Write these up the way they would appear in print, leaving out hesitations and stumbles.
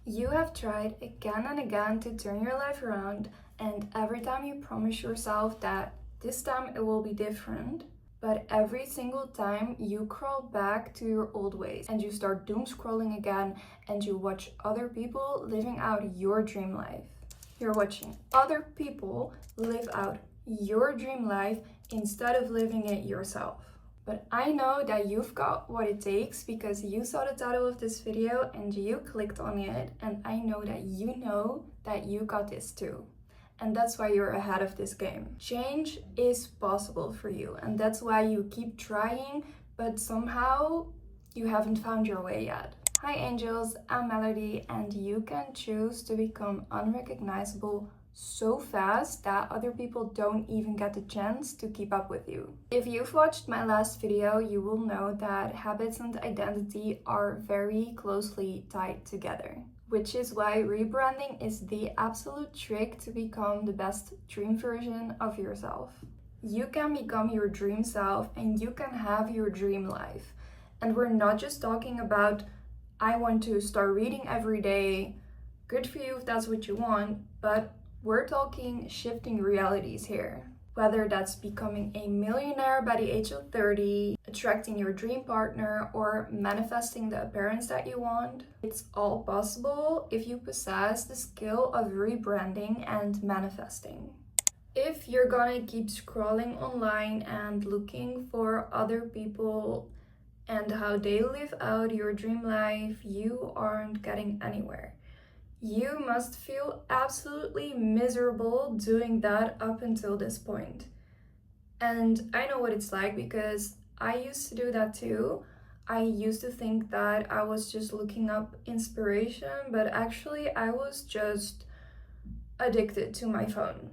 You have tried again and again to turn your life around, and every time you promise yourself that this time it will be different, but every single time you crawl back to your old ways and you start doom scrolling again and you watch other people living out your dream life. You're watching other people live out your dream life instead of living it yourself. But I know that you've got what it takes because you saw the title of this video and you clicked on it, and I know that you got this too. And that's why you're ahead of this game. Change is possible for you, and that's why you keep trying, but somehow you haven't found your way yet. Hi angels, I'm Melody, and you can choose to become unrecognizable so fast that other people don't even get the chance to keep up with you. If you've watched my last video, you will know that habits and identity are very closely tied together, which is why rebranding is the absolute trick to become the best dream version of yourself. You can become your dream self and you can have your dream life. And we're not just talking about, I want to start reading every day, good for you if that's what you want, but we're talking shifting realities here. Whether that's becoming a millionaire by the age of 30, attracting your dream partner, or manifesting the appearance that you want, it's all possible if you possess the skill of rebranding and manifesting. If you're gonna keep scrolling online and looking for other people and how they live out your dream life, you aren't getting anywhere. You must feel absolutely miserable doing that up until this point. And I know what it's like because I used to do that too. I used to think that I was just looking up inspiration, but actually I was just addicted to my phone.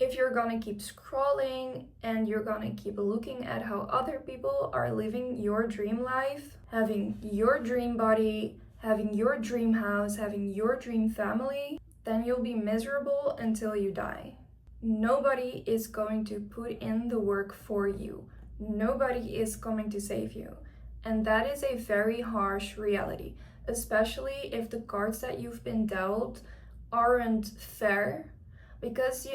If you're gonna keep scrolling and you're gonna keep looking at how other people are living your dream life, having your dream body, having your dream house, having your dream family, then you'll be miserable until you die. Nobody is going to put in the work for you. Nobody is coming to save you. And that is a very harsh reality, especially if the cards that you've been dealt aren't fair. Because,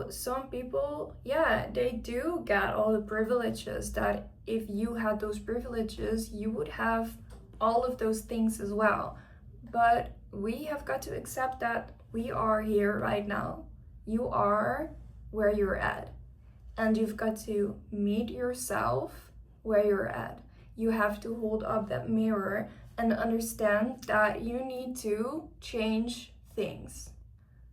some people, they do get all the privileges that if you had those privileges, you would have all of those things as well. But we have got to accept that we are here right now. You are where you're at. And you've got to meet yourself where you're at. You have to hold up that mirror and understand that you need to change things.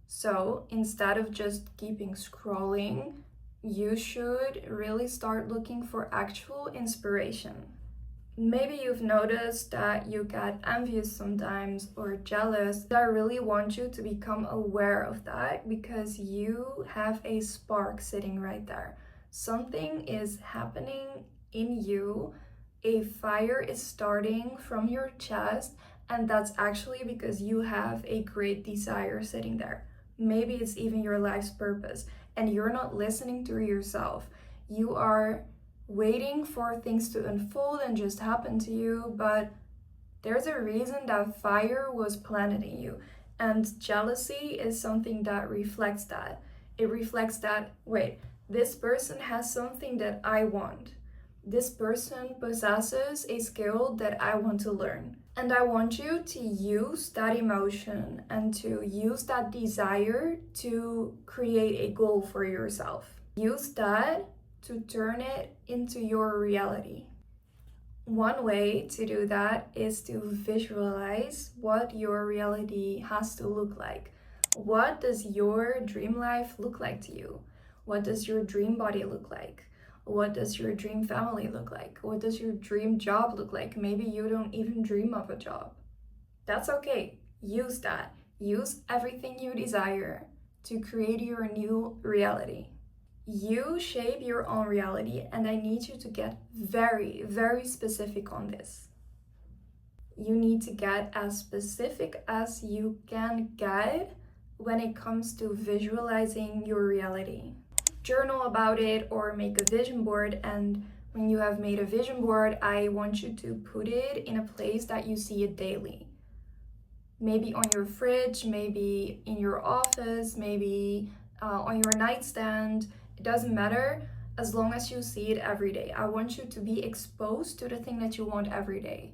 So instead of just keeping scrolling, you should really start looking for actual inspiration. Maybe you've noticed that you get envious sometimes or jealous. I really want you to become aware of that because you have a spark sitting right there. Something is happening in you. A fire is starting from your chest, and that's actually because you have a great desire sitting there. Maybe it's even your life's purpose, and you're not listening to yourself. You are waiting for things to unfold and just happen to you, but there's a reason that fire was planted in you. And jealousy is something that reflects that. It reflects that, wait, this person has something that I want. This person possesses a skill that I want to learn. And I want you to use that emotion and to use that desire to create a goal for yourself. Use that to turn it into your reality. One way to do that is to visualize what your reality has to look like. What does your dream life look like to you? What does your dream body look like? What does your dream family look like? What does your dream job look like? Maybe you don't even dream of a job. That's okay. Use that. Use everything you desire to create your new reality. You shape your own reality, and I need you to get very, very specific on this. You need to get as specific as you can get when it comes to visualizing your reality. Journal about it or make a vision board, and when you have made a vision board, I want you to put it in a place that you see it daily. maybe on your fridge, maybe in your office, maybe on your nightstand. It doesn't matter, as long as you see it every day. I want you to be exposed to the thing that you want every day.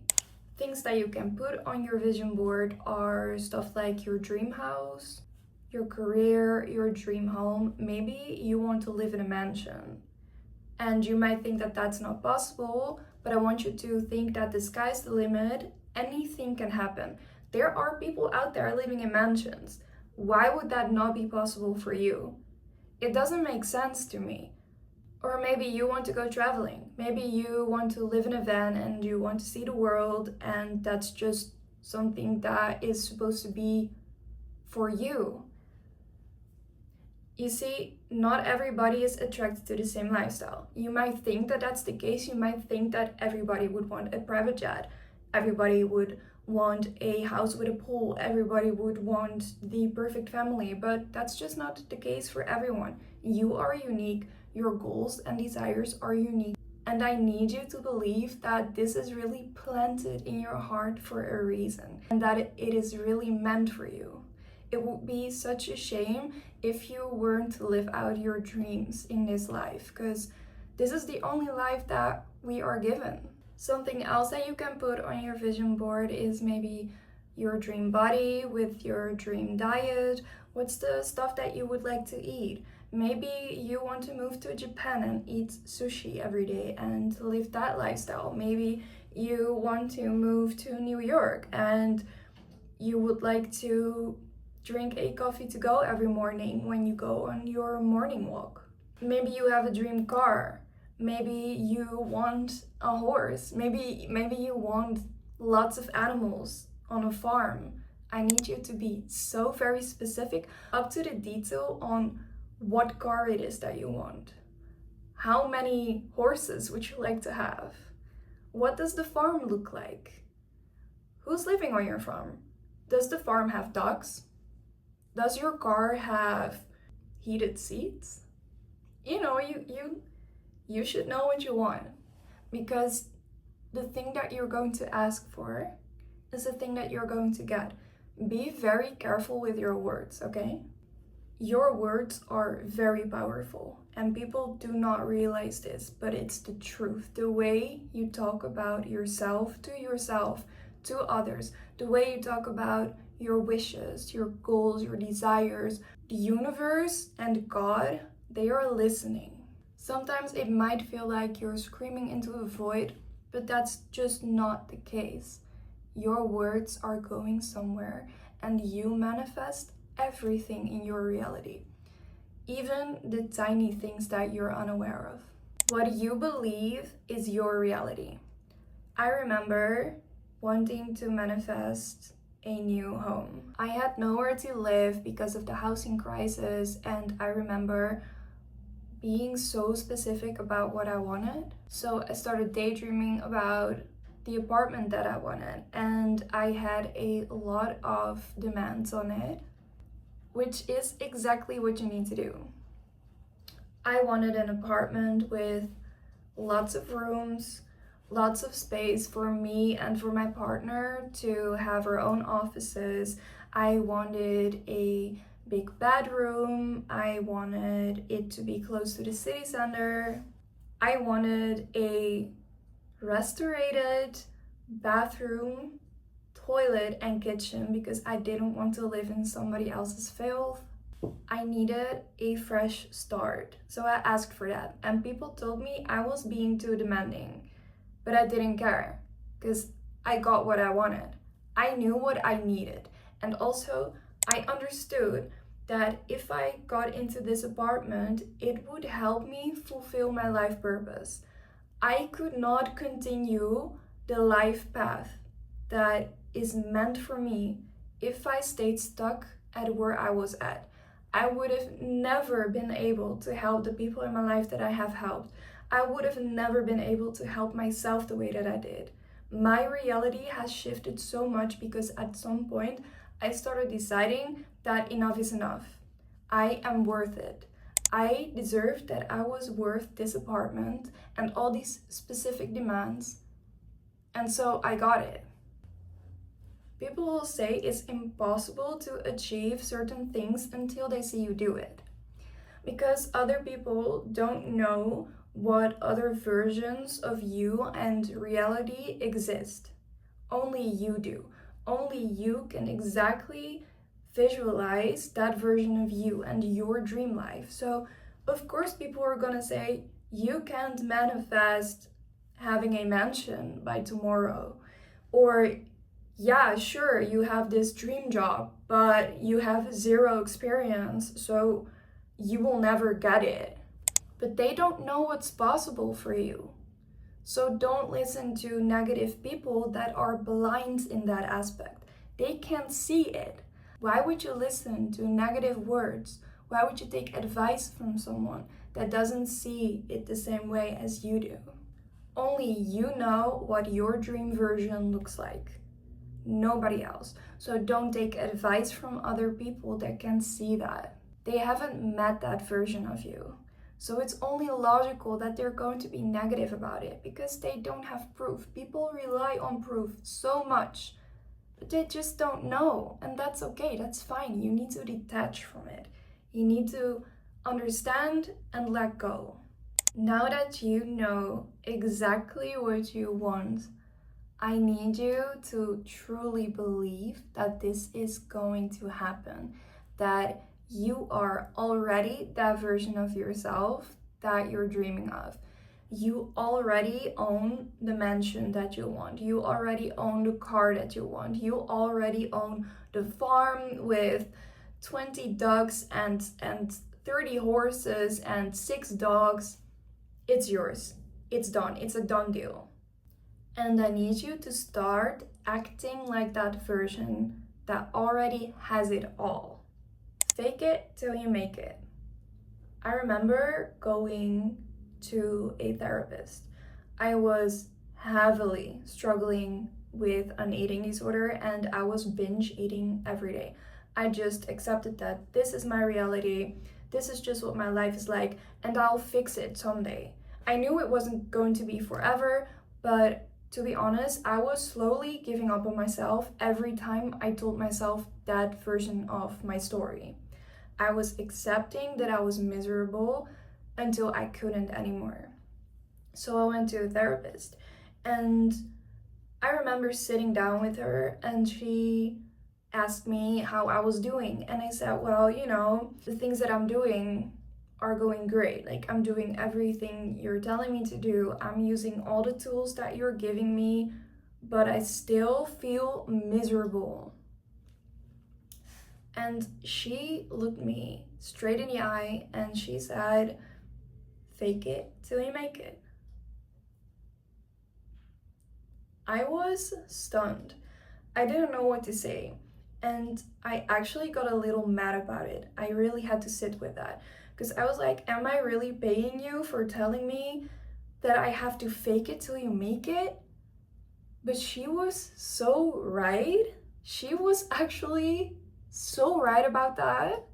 Things that you can put on your vision board are stuff like your dream house, your career, your dream home. Maybe you want to live in a mansion. And you might think that that's not possible, but I want you to think that the sky's the limit. Anything can happen. There are people out there living in mansions. Why would that not be possible for you? It doesn't make sense to me. Or maybe you want to go traveling. Maybe you want to live in a van and you want to see the world, and that's just something that is supposed to be for you. You see, not everybody is attracted to the same lifestyle. You might think that that's the case. You might think that everybody would want a private jet. Everybody would want a house with a pool. Everybody would want the perfect family, but that's just not the case for everyone. You are unique. Your goals and desires are unique. And I need you to believe that this is really planted in your heart for a reason, and that it is really meant for you. It would be such a shame if you weren't to live out your dreams in this life, because this is the only life that we are given. Something else that you can put on your vision board is maybe your dream body with your dream diet. What's the stuff that you would like to eat? Maybe you want to move to Japan and eat sushi every day and live that lifestyle. Maybe you want to move to New York and you would like to drink a coffee to go every morning when you go on your morning walk. Maybe you have a dream car. Maybe you want a horse. Maybe you want lots of animals on a farm. I need you to be so very specific, up to the detail, on what car it is that you want. How many horses would you like to have? What does the farm look like? Who's living on your farm? Does the farm have dogs? Does your car have heated seats? You know, you should know what you want, because the thing that you're going to ask for is the thing that you're going to get. Be very careful with your words, okay? Your words are very powerful, and people do not realize this, but it's the truth. The way you talk about yourself, to others, the way you talk about your wishes, your goals, your desires, the universe and God, they are listening. Sometimes it might feel like you're screaming into a void, but that's just not the case. Your words are going somewhere, and you manifest everything in your reality, even the tiny things that you're unaware of. What you believe is your reality. I remember wanting to manifest a new home. I had nowhere to live because of the housing crisis, and I remember being so specific about what I wanted. So I started daydreaming about the apartment that I wanted, and I had a lot of demands on it, which is exactly what you need to do. I wanted an apartment with lots of rooms, lots of space for me and for my partner to have our own offices. I wanted a big bedroom. I wanted it to be close to the city center. I wanted a restorated bathroom, toilet, and kitchen because I didn't want to live in somebody else's filth. I needed a fresh start, so I asked for that, and people told me I was being too demanding, but I didn't care because I got what I wanted. I knew what I needed, and also I understood that if I got into this apartment, it would help me fulfill my life purpose. I could not continue the life path that is meant for me if I stayed stuck at where I was at. I would have never been able to help the people in my life that I have helped. I would have never been able to help myself the way that I did. My reality has shifted so much because at some point I started deciding that enough is enough. I am worth it. I deserved that I was worth this apartment and all these specific demands. And so I got it. People will say it's impossible to achieve certain things until they see you do it. Because other people don't know what other versions of you and reality exist. Only you do. Only you can exactly visualize that version of you and your dream life. So, of course, people are gonna say, you can't manifest having a mansion by tomorrow. Or, yeah, sure, you have this dream job, but you have zero experience, so you will never get it. But they don't know what's possible for you. So don't listen to negative people that are blind in that aspect. They can't see it. Why would you listen to negative words? Why would you take advice from someone that doesn't see it the same way as you do? Only you know what your dream version looks like. Nobody else. So don't take advice from other people that can see that. They haven't met that version of you. So it's only logical that they're going to be negative about it because they don't have proof. People rely on proof so much, but they just don't know. And that's okay, that's fine. You need to detach from it. You need to understand and let go. Now that you know exactly what you want, I need you to truly believe that this is going to happen, that you are already that version of yourself that you're dreaming of. You already own the mansion that you want. You already own the car that you want. You already own the farm with 20 ducks and 30 horses and 6 dogs. It's yours. It's done. It's a done deal. And I need you to start acting like that version that already has it all. Fake it till you make it. I remember going to a therapist. I was heavily struggling with an eating disorder and I was binge eating every day. I just accepted that this is my reality, this is just what my life is like, and I'll fix it someday. I knew it wasn't going to be forever, but to be honest, I was slowly giving up on myself every time I told myself that version of my story. I was accepting that I was miserable until I couldn't anymore. So I went to a therapist and I remember sitting down with her and she asked me how I was doing. And I said, well, the things that I'm doing are going great. Like, I'm doing everything you're telling me to do. I'm using all the tools that you're giving me, but I still feel miserable. And she looked me straight in the eye and she said, fake it till you make it. I was stunned. I didn't know what to say. And I actually got a little mad about it. I really had to sit with that. Because I was like, am I really paying you for telling me that I have to fake it till you make it? But she was so right. She was actually so right about that.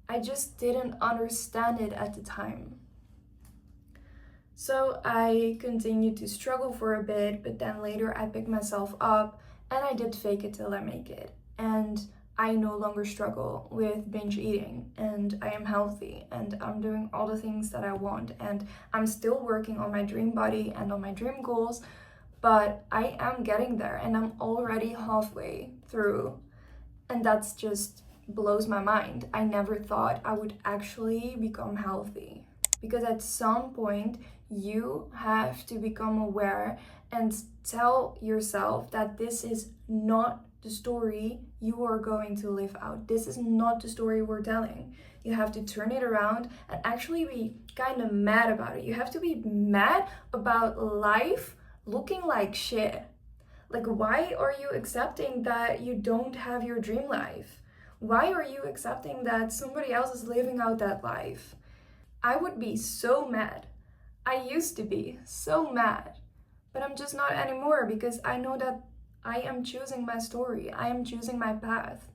I just didn't understand it at the time. So I continued to struggle for a bit, but then later I picked myself up and I did fake it till I make it. And I no longer struggle with binge eating and I am healthy and I'm doing all the things that I want and I'm still working on my dream body and on my dream goals, but I am getting there and I'm already halfway through. And that's just blows my mind. I never thought I would actually become healthy. Because at some point, you have to become aware and tell yourself that this is not the story you are going to live out. This is not the story we're telling. You have to turn it around and actually be kind of mad about it. You have to be mad about life looking like shit. Like, why are you accepting that you don't have your dream life? Why are you accepting that somebody else is living out that life? I would be so mad. I used to be so mad, but I'm just not anymore because I know that I am choosing my story. I am choosing my path.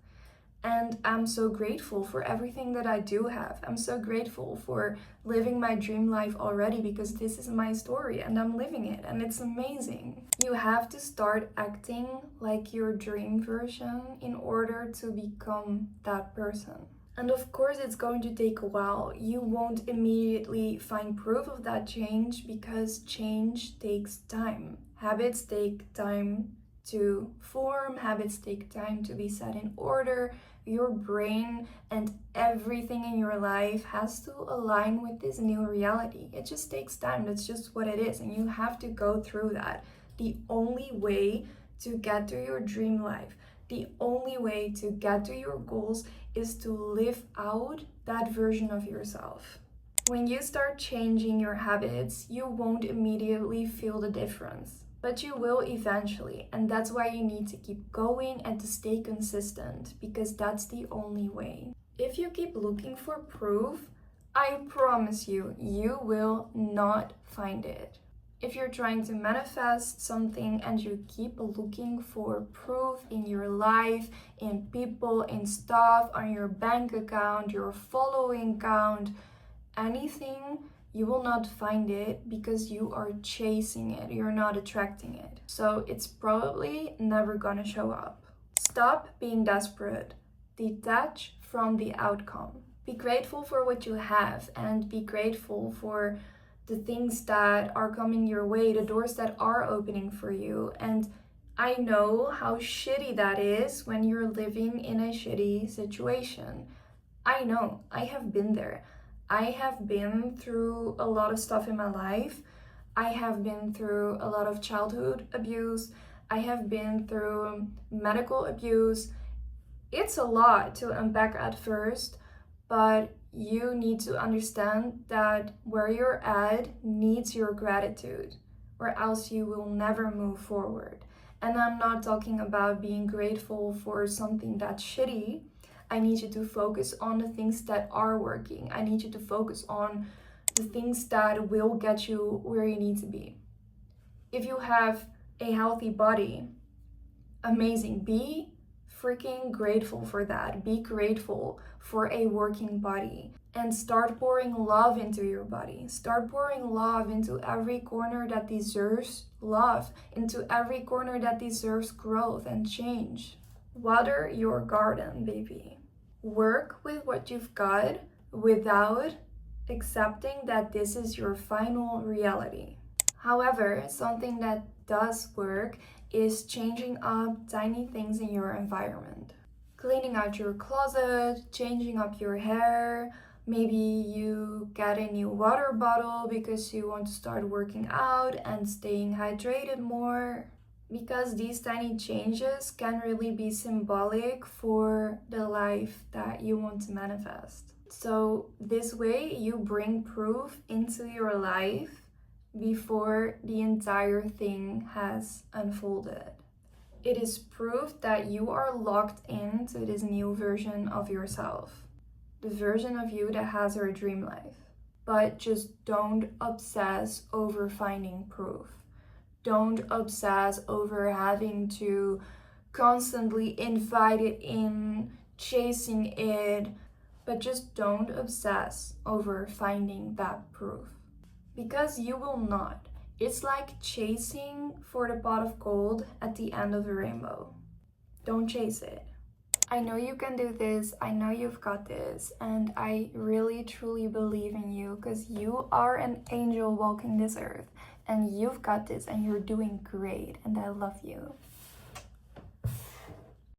And I'm so grateful for everything that I do have. I'm so grateful for living my dream life already, because this is my story and I'm living it and it's amazing. You have to start acting like your dream version in order to become that person. And of course, it's going to take a while. You won't immediately find proof of that change, because change takes time. Habits take time to form, habits take time to be set in order. Your brain and everything in your life has to align with this new reality. It just takes time. That's just what it is. And you have to go through that. The only way to get to your dream life, the only way to get to your goals, is to live out that version of yourself. When you start changing your habits, you won't immediately feel the difference, but you will eventually. And that's why you need to keep going and to stay consistent, because that's the only way. If you keep looking for proof, I promise you, you will not find it. If you're trying to manifest something and you keep looking for proof in your life, in people, in stuff, on your bank account, your following count, anything, you will not find it, because you are chasing it, you're not attracting it. So it's probably never gonna show up. Stop being desperate. Detach from the outcome. Be grateful for what you have, and be grateful for the things that are coming your way, the doors that are opening for you. And I know how shitty that is when you're living in a shitty situation. I know, I have been there. I have been through a lot of stuff in my life. I have been through a lot of childhood abuse. I have been through medical abuse. It's a lot to unpack at first, but you need to understand that where you're at needs your gratitude, or else you will never move forward. And I'm not talking about being grateful for something that's shitty. I need you to focus on the things that are working. I need you to focus on the things that will get you where you need to be. If you have a healthy body, amazing. Be freaking grateful for that. Be grateful for a working body, and start pouring love into your body. Start pouring love into every corner that deserves love, into every corner that deserves growth and change. Water your garden, baby. Work with what you've got without accepting that this is your final reality. However, something that does work is changing up tiny things in your environment. Cleaning out your closet, changing up your hair. Maybe you get a new water bottle because you want to start working out and staying hydrated more. Because these tiny changes can really be symbolic for the life that you want to manifest. So this way you bring proof into your life before the entire thing has unfolded. It is proof that you are locked into this new version of yourself, the version of you that has her dream life. But just don't obsess over finding proof. Don't obsess over having to constantly invite it in, chasing it, but just don't obsess over finding that proof. Because you will not. It's like chasing for the pot of gold at the end of a rainbow. Don't chase it. I know you can do this, I know you've got this, and I really truly believe in you, because you are an angel walking this earth, and you've got this, and you're doing great, and I love you.